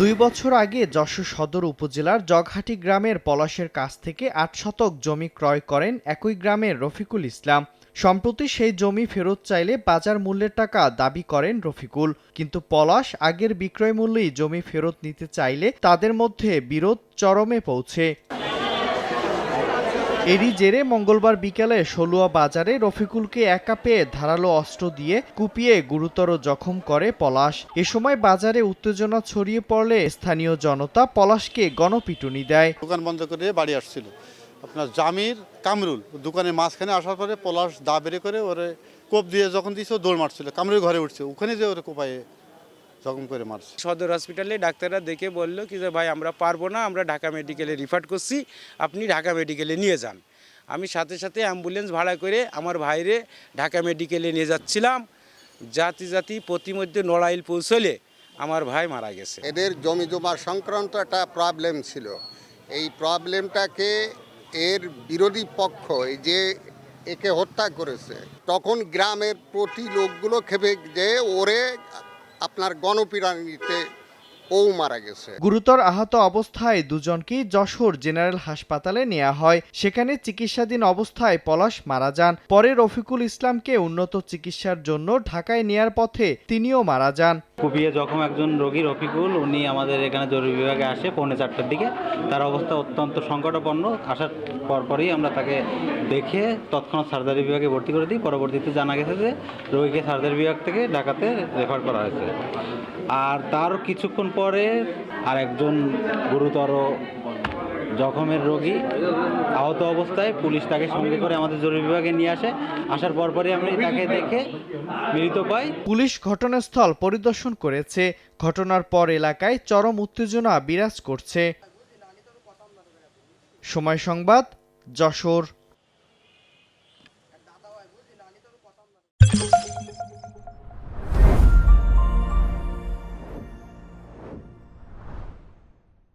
2 বছর আগে যশোর সদর উপজেলার জগহাটি গ্রামের পলাশের কাছ থেকে 8 শতক জমি ক্রয় করেন একই গ্রামের রফিকুল ইসলাম। সম্প্রতি সেই জমি ফেরত চাইলে বাজার মূল্যের টাকা দাবি করেন রফিকুল, কিন্তু পলাশ আগের বিক্রয় মূল্যেই জমি ফেরত নিতে চাইলে তাদের মধ্যে বিরোধ চরমে পৌঁছে। এরই জেরে মঙ্গলবার বিকেলে সলুয়া বাজারে রফিকুলকে একা পেয়ে ধারালো অস্ত্র দিয়ে কুপিয়ে গুরুতর জখম করে পলাশ। এ সময় বাজারে উত্তেজনা ছড়িয়ে পড়লে স্থানীয় জনতা পলাশকে গণপিটুনি দেয়। দোকান বন্ধ করে বাড়ি আসছিল আপনার জামির কামরুল দোকানের মাঝখানে আসার পরে পলাশ দা বেরে করে ওরে কোপ দিয়ে যখন দিয়েছে ও দৌড় মারছিল, কামরুল ঘরে উঠছে, ওখানে যে ওরে কোপায়ে জখম করে মারছে। সদর হসপিটালে ডাক্তাররা দেখে বললো কি যে ভাই আমরা পারবো না, আমরা ঢাকা মেডিকেলে রিফার করছি, আপনি ঢাকা মেডিকেলে নিয়ে যান। আমি সাথে সাথে অ্যাম্বুলেন্স ভাড়া করে আমার ভাইরে ঢাকা মেডিকেলে নিয়ে যাচ্ছিলাম। জাতি প্রতিমধ্যে নড়াইল পৌঁছলে আমার ভাই মারা গেছে। এদের জমি জমা সংক্রান্ত একটা প্রবলেম ছিল। এই প্রবলেমটাকে এর বিরোধী পক্ষ এই যে একে হত্যা করেছে, তখন গ্রামের প্রতি লোকগুলো খেপে যে ওরে আপনার গণপিটুনিতে ও মারা গেছে। গুরুতর আহত অবস্থায় দুজনকেই যশোর জেনারেল হাসপাতালে নেওয়া হয়। সেখানে চিকিৎসাধীন অবস্থায় পলাশ মারা যান। পরে রফিকুল ইসলামকে উন্নত চিকিৎসার জন্য ঢাকায় নেয়ার পথে তিনিও মারা যান। কুপিয়ে জখম একজন রোগী রফিকুল, উনি আমাদের এখানে জরুরি বিভাগে আসে 4:45টার দিকে। তার অবস্থা অত্যন্ত সংকটাপন্ন। আসার পরপরই আমরা তাকে দেখে তৎক্ষণাৎ সার্জারি বিভাগে ভর্তি করে দিই। পরবর্তীতে জানা গেছে যে রোগীকে সার্জারি বিভাগ থেকে ঢাকাতে রেফার করা হয়েছে। আর তার কিছুক্ষণ পরে আর একজন গুরুতর জখমের রোগী আহত অবস্থায় পুলিশ তাকে সঙ্গে করে আমাদের জরুরি বিভাগে নিয়ে আসে। আসার পরপরই আমি তাকে দেখে মৃত পাই। পুলিশ ঘটনাস্থল পরিদর্শন করেছে। ঘটনার পর এলাকায় চরম উত্তেজনা বিরাজ করছে। সময় সংবাদ, যশোর।